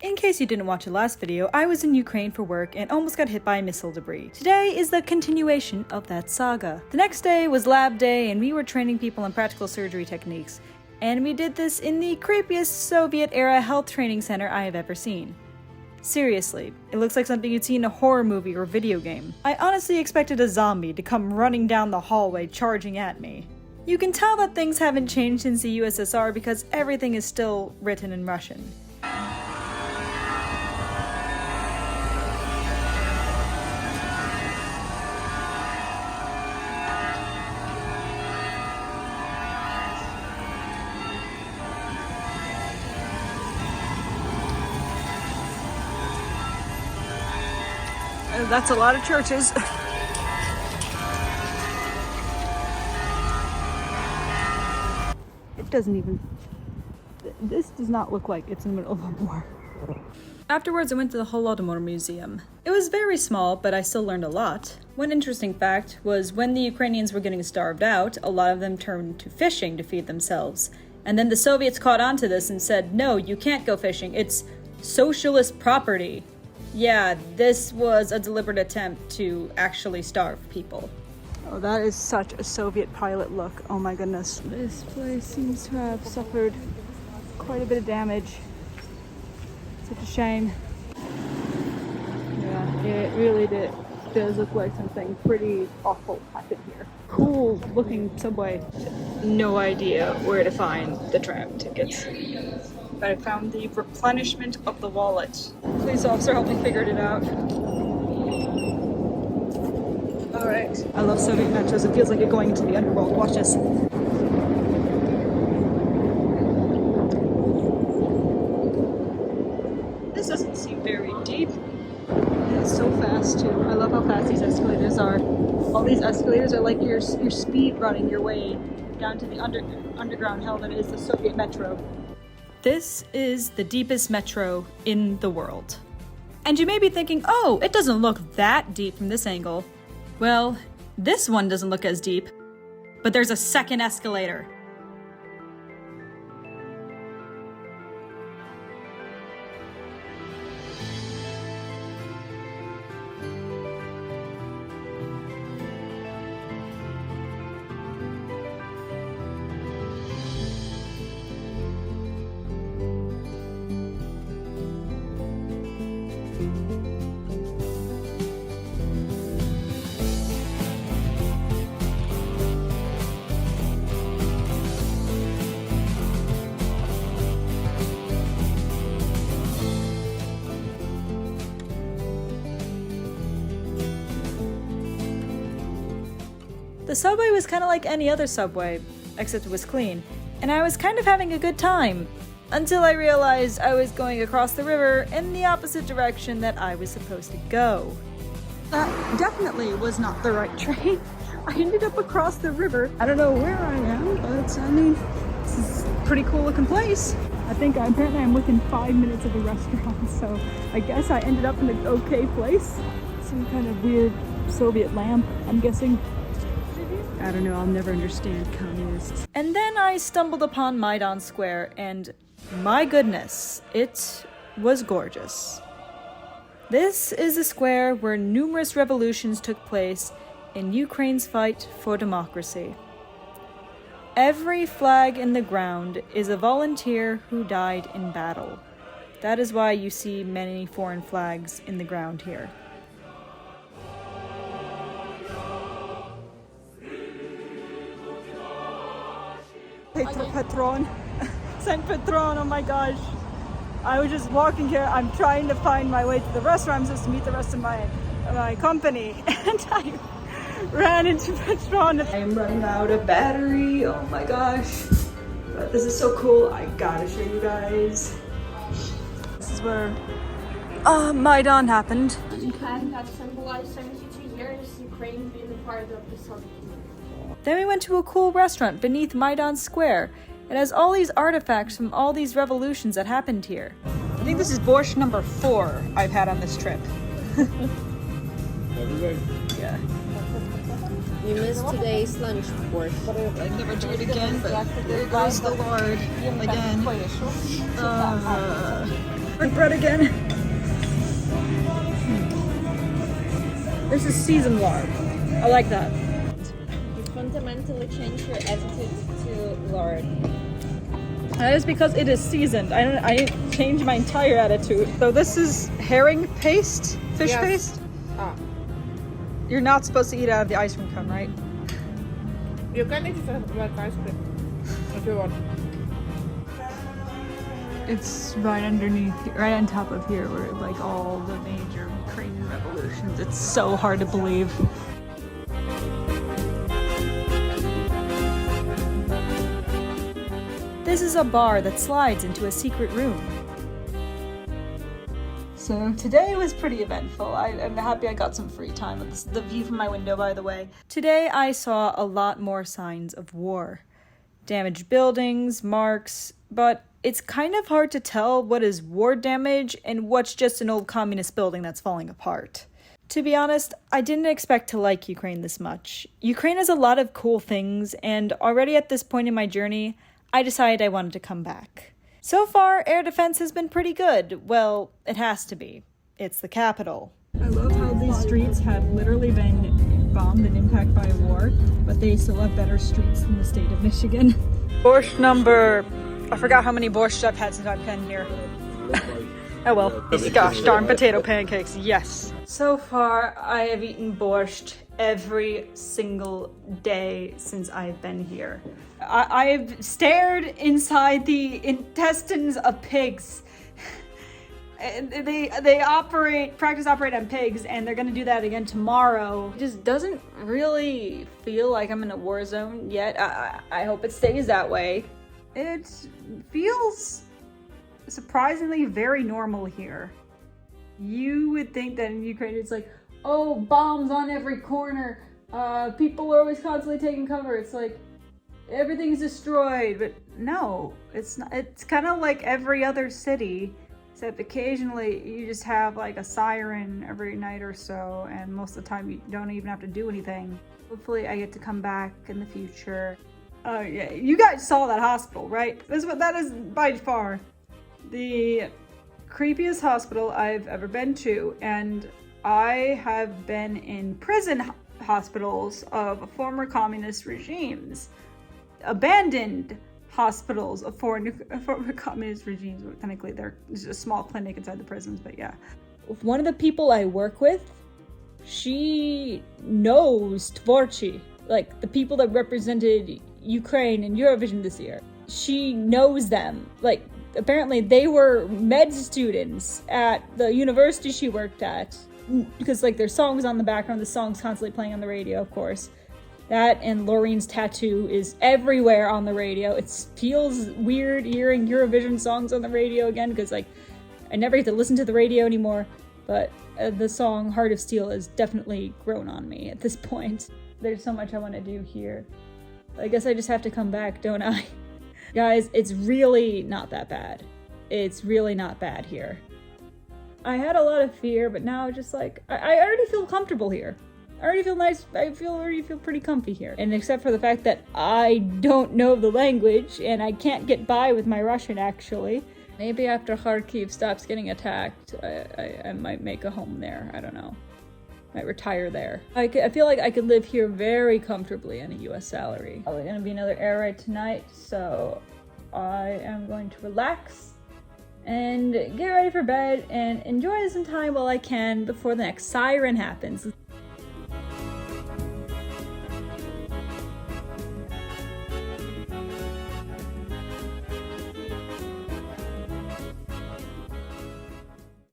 In case you didn't watch the last video, I was in Ukraine for work and almost got hit by missile debris. Today is the continuation of that saga. The next day was lab day and we were training people in practical surgery techniques. And we did this in the creepiest Soviet-era health training center I have ever seen. Seriously, it looks like something you'd see in a horror movie or video game. I honestly expected a zombie to come running down the hallway charging at me. You can tell that things haven't changed since the USSR because everything is still written in Russian. That's a lot of churches. It doesn't even... This does not look like it's in the middle of a war. Afterwards, I went to the Holodomor Museum. It was very small, but I still learned a lot. One interesting fact was when the Ukrainians were getting starved out, a lot of them turned to fishing to feed themselves. And then the Soviets caught on to this and said, no, you can't go fishing. It's socialist property. Yeah, this was a deliberate attempt to actually starve people. Oh, that is such a Soviet pilot look. Oh my goodness. This place seems to have suffered quite a bit of damage. Such a shame. Yeah, it really does look like something pretty awful happened here. Cool looking subway. No idea where to find the tram tickets. But I found the replenishment of the wallet. Police officer helped me figure it out. Alright. I love Soviet metros. It feels like you're going into the underworld. Watch this. This doesn't seem very deep. It's so fast too. I love how fast these escalators are. All these escalators are like you're speed running your way down to the underground hell that is the Soviet metro. This is the deepest metro in the world. And you may be thinking, oh, it doesn't look that deep from this angle. Well, this one doesn't look as deep, but there's a second escalator. The subway was kind of like any other subway, except it was clean, and I was kind of having a good time, until I realized I was going across the river in the opposite direction that I was supposed to go. That definitely was not the right train. I ended up across the river. I don't know where I am, but I mean, this is a pretty cool looking place. Apparently I'm within 5 minutes of the restaurant, so I guess I ended up in an okay place. Some kind of weird Soviet lamp, I'm guessing. I don't know, I'll never understand communists. And then I stumbled upon Maidan Square, and my goodness, it was gorgeous. This is a square where numerous revolutions took place in Ukraine's fight for democracy. Every flag in the ground is a volunteer who died in battle. That is why you see many foreign flags in the ground here. Patron. Saint Patron, oh my gosh. I was just walking here. I'm trying to find my way to the restaurant. I'm supposed to meet the rest of my company. And I ran into Patron. I am running out of battery. Oh my gosh. But this is so cool. I gotta show you guys. This is where Maidan happened. A pen that symbolized 72 years Ukraine being part of the Soviet Union. Then we went to a cool restaurant beneath Maidan Square. It has all these artifacts from all these revolutions that happened here. I think this is borscht number 4 I've had on this trip. Yeah. You missed today's lunch, borscht. I'd never do it again, but there goes the Lord again. with bread again. This is seasoned lard. I like that. You fundamentally change your attitude to lard. That is because it is seasoned. I didn't change my entire attitude. So this is herring paste, fish Yes. paste. Ah. You're not supposed to eat out of the ice cream cone, right? You can eat it like ice cream if you want. It's right underneath, right on top of here, where like all the major Ukrainian revolutions. It's so hard to believe. This is a bar that slides into a secret room. So today was pretty eventful. I'm happy I got some free time. This is the view from my window, by the way. Today I saw a lot more signs of war. Damaged buildings, marks, but it's kind of hard to tell what is war damage and what's just an old communist building that's falling apart. To be honest, I didn't expect to like Ukraine this much. Ukraine has a lot of cool things, and already at this point in my journey, I decided I wanted to come back. So far, air defense has been pretty good. Well, it has to be. It's the capital. I love how these streets have literally been bombed and impacted by war, but they still have better streets than the state of Michigan. Borscht number... I forgot how many borscht I've had since I've been here. Oh well. Gosh darn potato pancakes, yes. So far, I have eaten borscht every single day since I've been here. I've stared inside the intestines of pigs. They practice operate on pigs, and they're gonna do that again tomorrow. It just doesn't really feel like I'm in a war zone yet. I hope it stays that way. It feels surprisingly very normal here. You would think that in Ukraine it's like, oh, bombs on every corner. People are always constantly taking cover. It's like everything's destroyed, but no, it's not. It's kind of like every other city, except occasionally you just have like a siren every night or so, and most of the time you don't even have to do anything. Hopefully I get to come back in the future. Oh yeah, you guys saw that hospital, right? That is by far the creepiest hospital I've ever been to, and I have been in prison hospitals of former communist regimes, abandoned hospitals of former communist regimes. Technically, there's a small clinic inside the prisons, but yeah. One of the people I work with, she knows Tvorchi, like the people that represented Ukraine in Eurovision this year. She knows them. Like, apparently they were med students at the university she worked at, because like their songs on the background, the song's constantly playing on the radio, of course. That and Laureen's tattoo is everywhere on the radio. It feels weird hearing Eurovision songs on the radio again, because like I never get to listen to the radio anymore, but the song Heart of Steel has definitely grown on me at this point. There's so much I want to do here. I guess I just have to come back, don't I? Guys, it's really not that bad. It's really not bad here. I had a lot of fear, but now just like, I already feel comfortable here. I already feel nice. I already feel pretty comfy here. And except for the fact that I don't know the language and I can't get by with my Russian, actually. Maybe after Kyiv stops getting attacked, I might make a home there. I don't know. Might retire there. I feel like I could live here very comfortably on a US salary. Probably gonna be another air raid tonight, so I am going to relax and get ready for bed and enjoy some time while I can before the next siren happens.